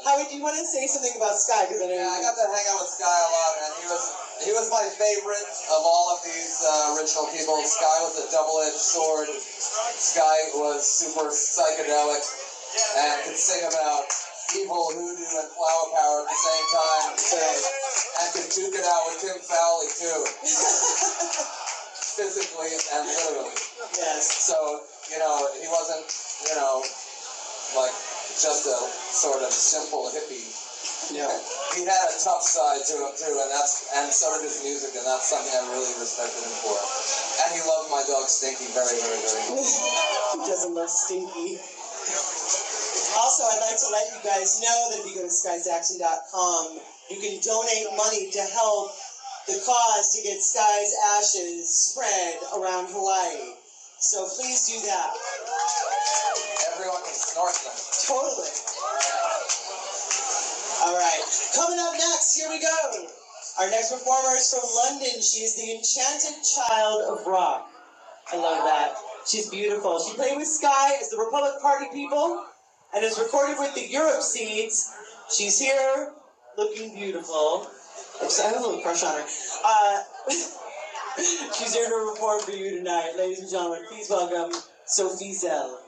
Howie, do you want to say something about Sky? Because I know I got to hang out with Sky a lot, and he was my favorite of all of these original people. Sky was a double-edged sword. Sky was super psychedelic and could sing about evil hoodoo and flower power at the same time, and could duke it out with Tim Fowley too, physically and literally. Yes. So he wasn't like just a sort of simple hippie. Yeah. He had a tough side to him too, and so did his music, and that's something I really respected him for. And he loved my dog Stinky very, very, very much. Who doesn't love Stinky? Also, I'd like to let you guys know that if you go to SkySaxon.com, you can donate money to help the cause to get Sky's ashes spread around Hawaii. So please do that. Everyone can snort them. Totally. All right. Coming up next, here we go. Our next performer is from London. She is the enchanted child of rock. I love that. She's beautiful. She played with Sky as the Republic Party people and is recorded with the Europe Seeds. She's here looking beautiful. I have a little crush on her. She's here to perform for you tonight. Ladies and gentlemen, please welcome SOFIZEL.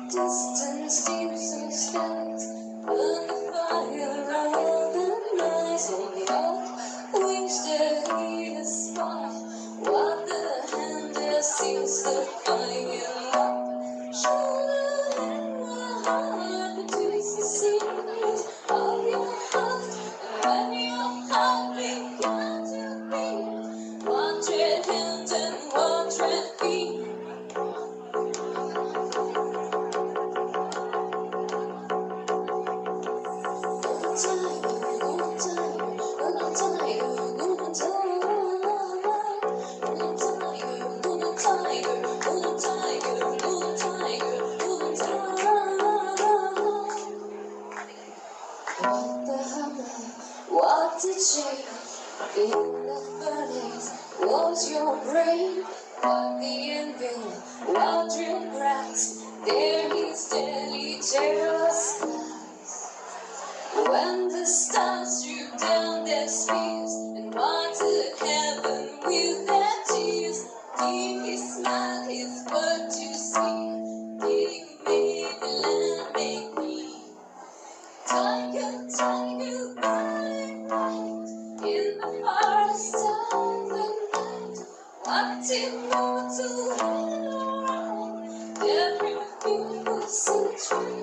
Distance deeps and skies, burn the fire around the nights. On the earth, wings that lead a spark, while the hand that seals the fire. Shoulder in my heart between the seams of your heart, and when your heart began to beat, 100 hands and 100 feet. What did you in the furnace? Was your brain? What the envy? What regrets? There is daily jealous skies. When the stars drew down their spears and watered heaven with their tears, did he smile his word to see? Did he make the land make me? Tiger, tiger, burning bright in the forest of the night. What did mortal hang around? Every beautiful symmetry,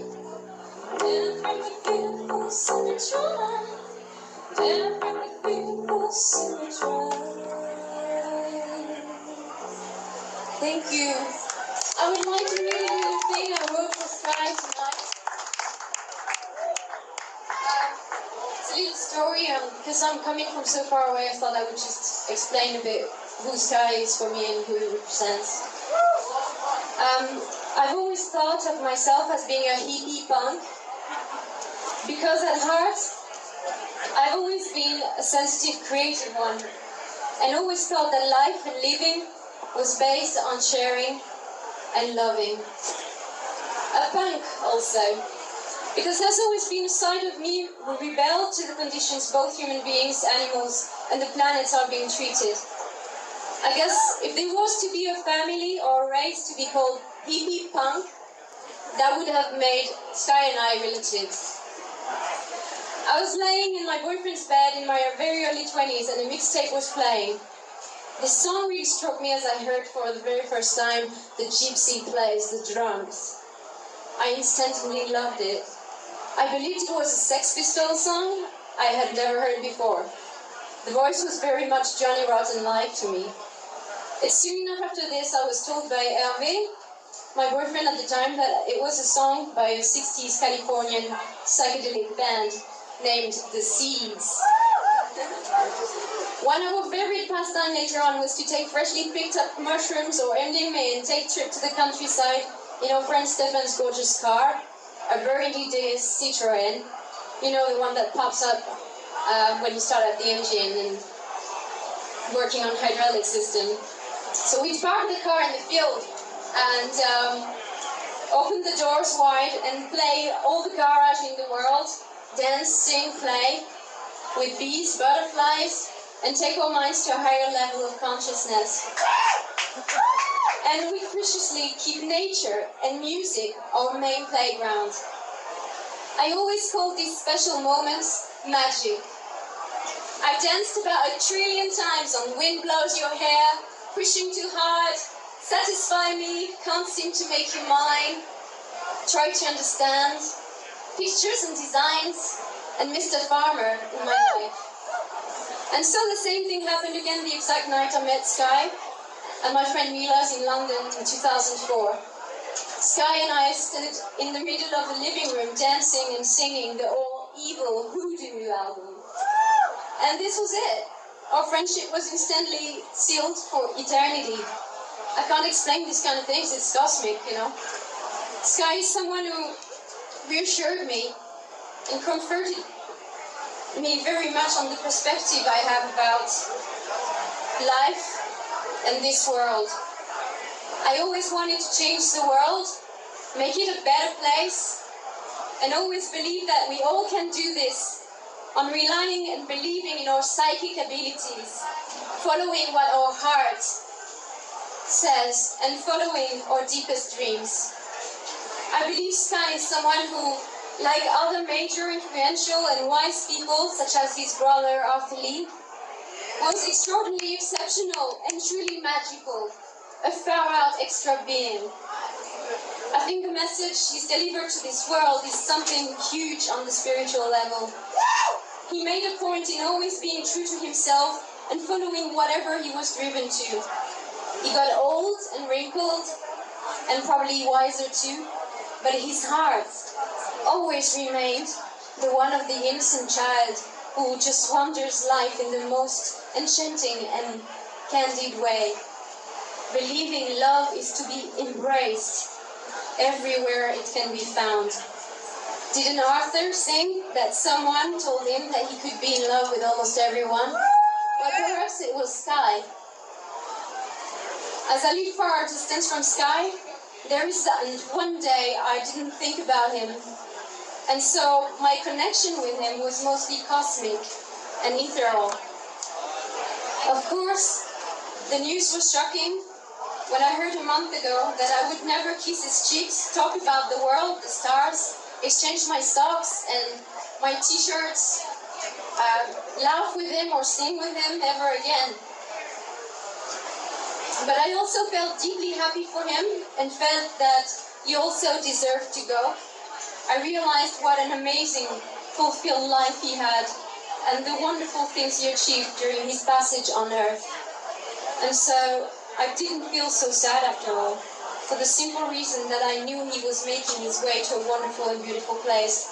every beautiful symmetry, every beautiful symmetry. Thank you. I would like to read you the thing I wrote for Sky tonight. It's a little story, because I'm coming from so far away, I thought I would just explain a bit who Sky is for me and who he represents. I've always thought of myself as being a hippie punk, because at heart, I've always been a sensitive, creative one, and always thought that life and living was based on sharing and loving. A punk also, because there's always been a side of me who rebelled to the conditions both human beings, animals, and the planets are being treated. I guess if there was to be a family or a race to be called hippie punk, that would have made Sky and I relatives. I was laying in my boyfriend's bed in my very early 20s and a mixtape was playing. The song really struck me as I heard for the very first time the gypsy plays the drums. I instantly loved it. I believed it was a Sex Pistols song I had never heard before. The voice was very much Johnny Rotten-like to me. It's soon enough after this I was told by Hervé, my boyfriend at the time, that it was a song by a 60s Californian psychedelic band named The Seeds. One of our favorite pastime later on was to take freshly picked up mushrooms or MDMA and take a trip to the countryside in our friend Stefan's gorgeous car, a Burgundy Day Citroën, you know, the one that pops up when you start up the engine and working on hydraulic system. So we parked the car in the field and opened the doors wide and play all the garage in the world, dance, sing, play with bees, butterflies, and take our minds to a higher level of consciousness. And we preciously keep nature and music our main playground. I always call these special moments magic. I've danced about 1 trillion times on Wind Blows Your Hair, Pushing Too Hard, Satisfy Me, Can't Seem to Make You Mine, Try to Understand, Pictures and Designs, and Mr. Farmer in my life. And so the same thing happened again the exact night I met Sky and my friend Mila's in London in 2004. Sky and I stood in the middle of the living room dancing and singing the all-evil Hoodoo album. And this was it. Our friendship was instantly sealed for eternity. I can't explain these kind of things, it's cosmic, you know. Sky is someone who reassured me and comforted me very much on the perspective I have about life and this world. I always wanted to change the world, make it a better place, and always believe that we all can do this on relying and believing in our psychic abilities, following what our heart says, and following our deepest dreams. I believe Sky is someone who, like other major, influential, and wise people, such as his brother Arthur Lee, was extraordinarily exceptional and truly magical, a far-out extra being. I think the message he's delivered to this world is something huge on the spiritual level. He made a point in always being true to himself and following whatever he was driven to. He got old and wrinkled, and probably wiser too, but his heart always remained the one of the innocent child who just wanders life in the most enchanting and candid way, believing love is to be embraced everywhere it can be found. Didn't Arthur sing that someone told him that he could be in love with almost everyone? Well, perhaps it was Sky. As I live far distance from Sky, there isn't one day I didn't think about him. And so my connection with him was mostly cosmic and ethereal. Of course, the news was shocking when I heard a month ago that I would never kiss his cheeks, talk about the world, the stars, exchange my socks and my t-shirts, laugh with him or sing with him ever again. But I also felt deeply happy for him and felt that he also deserved to go. I realized what an amazing, fulfilled life he had and the wonderful things he achieved during his passage on Earth. And so I didn't feel so sad after all, for the simple reason that I knew he was making his way to a wonderful and beautiful place,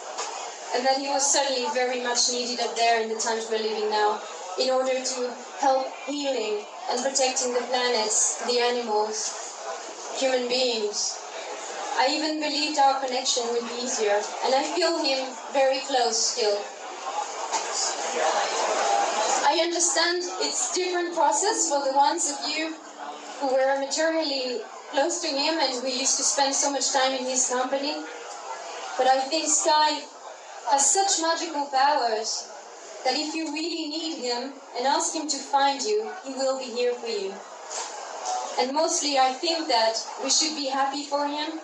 and that he was certainly very much needed up there in the times we're living now, in order to help healing and protecting the planets, the animals, human beings. I even believed our connection would be easier, and I feel him very close still. I understand it's a different process for the ones of you who were materially close to him and who used to spend so much time in his company. But I think Sky has such magical powers that if you really need him and ask him to find you, he will be here for you. And mostly I think that we should be happy for him.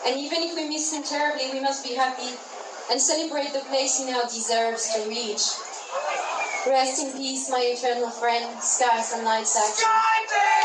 And even if we miss him terribly, we must be happy and celebrate the place he now deserves to reach. Rest in peace, my eternal friend, Sky Saxon.